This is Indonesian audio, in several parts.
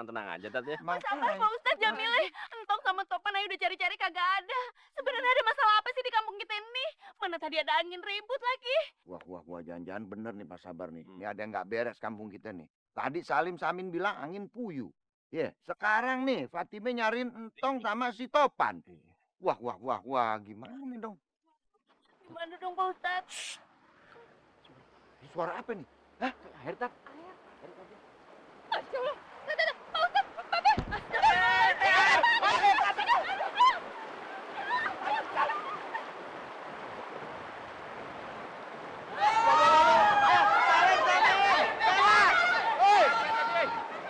tenang aja, Tat ya. Sabar Pak Ustadz Jamile. Entong sama Topan ayo udah cari-cari kagak ada. Sebenarnya ada masalah apa sih di kampung kita ini? Mana tadi ada angin ribut lagi. Wah, jangan-jangan bener nih Pak Sabar nih. Ini ada yang nggak beres kampung kita nih. Tadi Salim Samin bilang angin puyuh. Ya, sekarang nih Fatime nyariin Entong sama si Topan. Wah, gimana dong? Gimana dong Pak Ustadz? Suara apa nih? Hah? Air, Tat? Masya Allah. Pak Ustadz, Babe.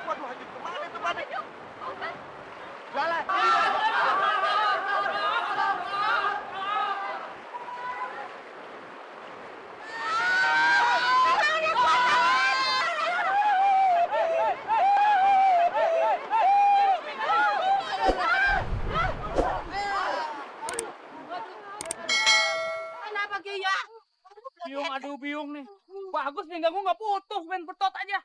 Waduh, lanjut kemana tuh, Pak? Jalan. Kenapa Kia? Biung nih. Bagus nih, ganggu nggak putus, main betot aja.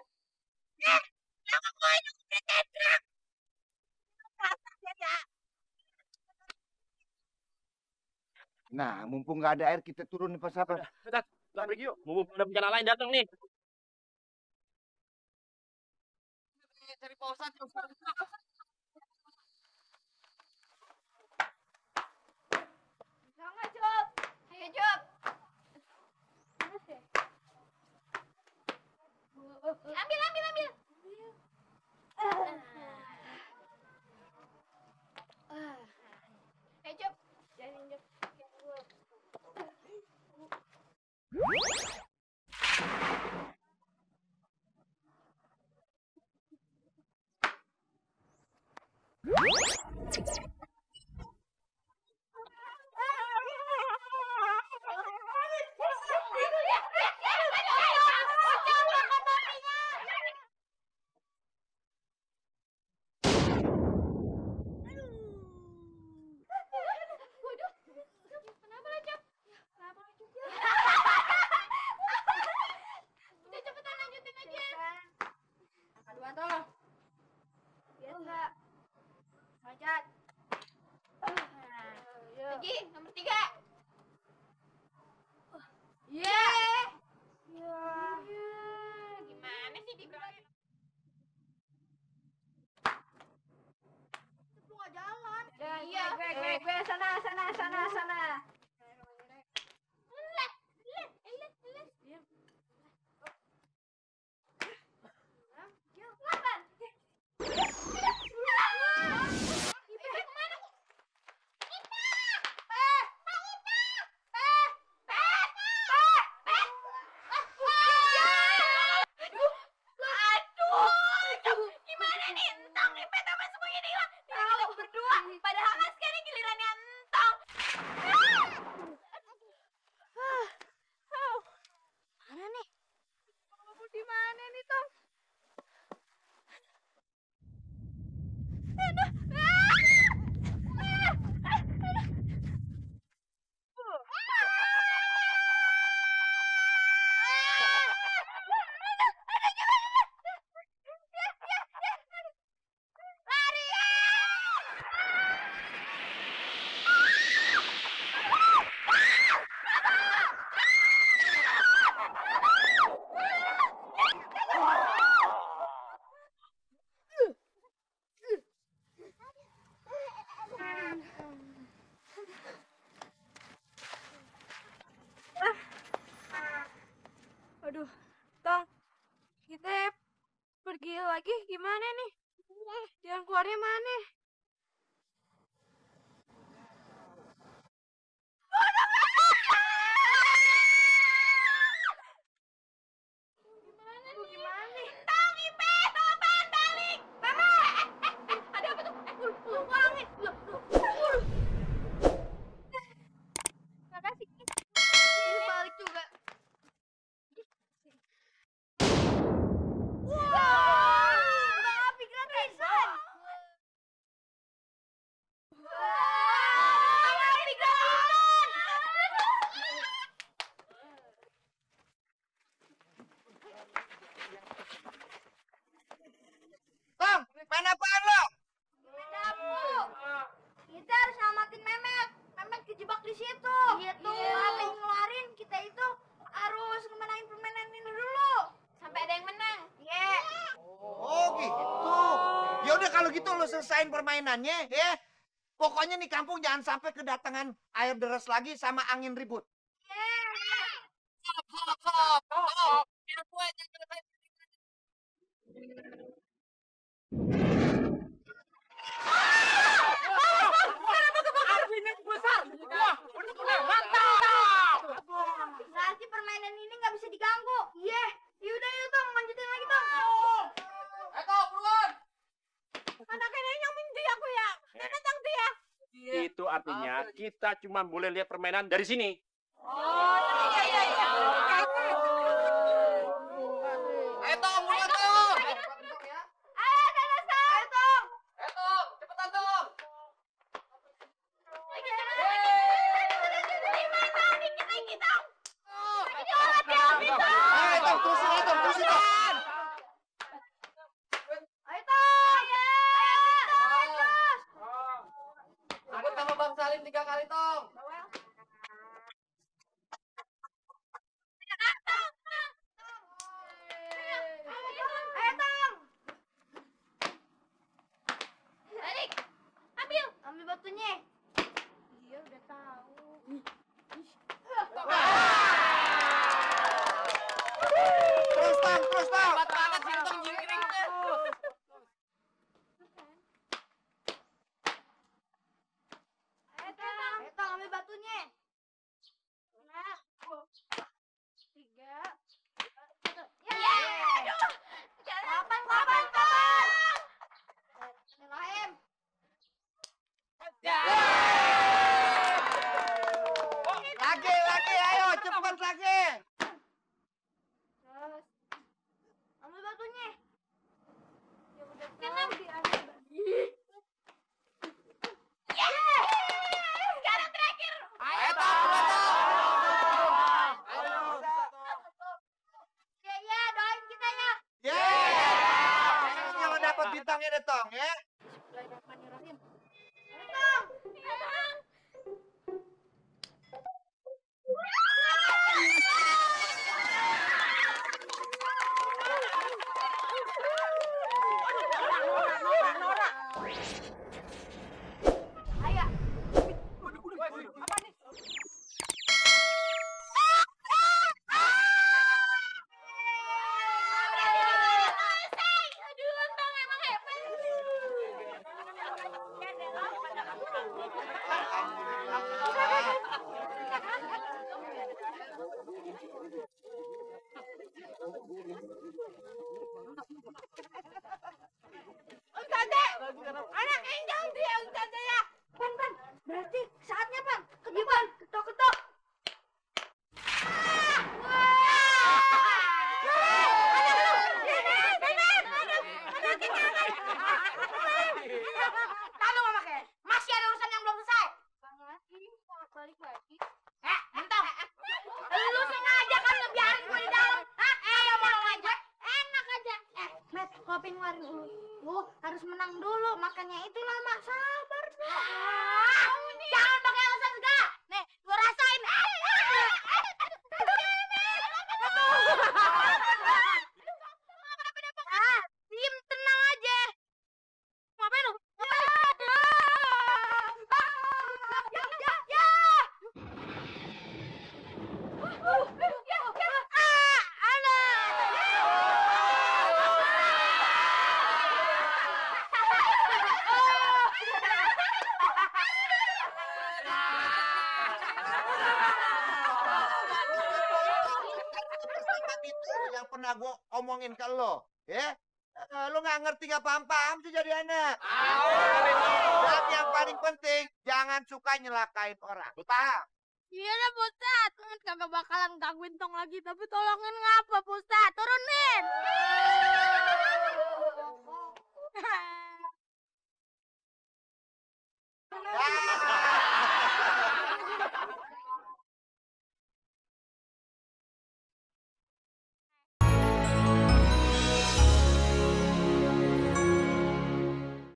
Nah, mumpung nggak ada air, kita turun nih Pak Sabar. Tat, kita pergi yuk. Mumpung ada bencana lain datang nih. Cari Pak Ustadz. Jangan, Job. Ayo, Job. Ambil. Ayo, Job. Jangan, Job. Lagi, nomor 3. Gimana sih dibilangin? Lu nggak jalan. Iya. Gue sana. Aduh, Tong, kita pergi lagi gimana nih? Jalan keluarnya mana? Kalau gitu lu selesain permainannya, ya. Pokoknya nih kampung jangan sampai kedatangan air deras lagi sama angin ribut. Apinya besar. Wah, bener-bener mantap. Berarti permainan ini nggak bisa diganggu. Iya. Yaudah yuk Tong, lanjutin lagi Tong. Buruan. Mana kayaknya yang minji aku ya. Nenek Tong dia. Itu artinya kita cuma boleh lihat permainan dari sini. Iya. Ayo Tong, buruan Tong. Ayo Tong. Ayo Tong. Ayo Tong, cepetan Tong. Ayo, Tong, terusin aja, Tong, terusin, Tong. Ayo Tong. Sebut nama Bang Salim 3 kali Tong. Ayo Tong. Balik. Ambil batunya. Iya udah tahu. Terus, Tong, terus, Tong. Cepat banget sih Tong jingkring. Ayo Tong, ambil batunya. Nah. 3. Ya. Aduh. Kapan? Bismillahirrahmanirrahim. Lagi, ayo, cepet lagi. Terus ambil batunya. Ya udah tahu diambil. Sekarang terakhir. Ayo Tong, buruan Tong. Ya, doain kita ya. Yeay. Yang dapat bintangnya deh, Tong, ya. Bismillahirrahmanirrahim. Ayo Tong. Ayo. Aduh, Tong emang hebat. Ustazah, anaknya jangan dia Ustazah ya. Pan, berarti saatnya Pan. Ketuk Pan, ketok. Lalu Mama Ken, masih ada urusan yang belum selesai. Balik lagi. Mentong. Lu sengaja kan ngebiarin gue di dalam. Hah? Mau aja. Enak aja. Met, kopi ngeluarin dulu. Lu harus menang dulu, makanya itu lama. Sabar dong. Jangan pakai alasan segala. Nih, gua rasain. Diem, tenang aja. Ngapain lu? Itu yang pernah gue omongin ke lo, ya. Lo nggak ngerti nggak paham sih jadi anak. Dan yang paling penting jangan suka nyelakain orang. Paham? Iya dah Pusat, kagak bakalan gangguin Tong lagi, tapi tolongin ngapa Pusat, turunin. Ya,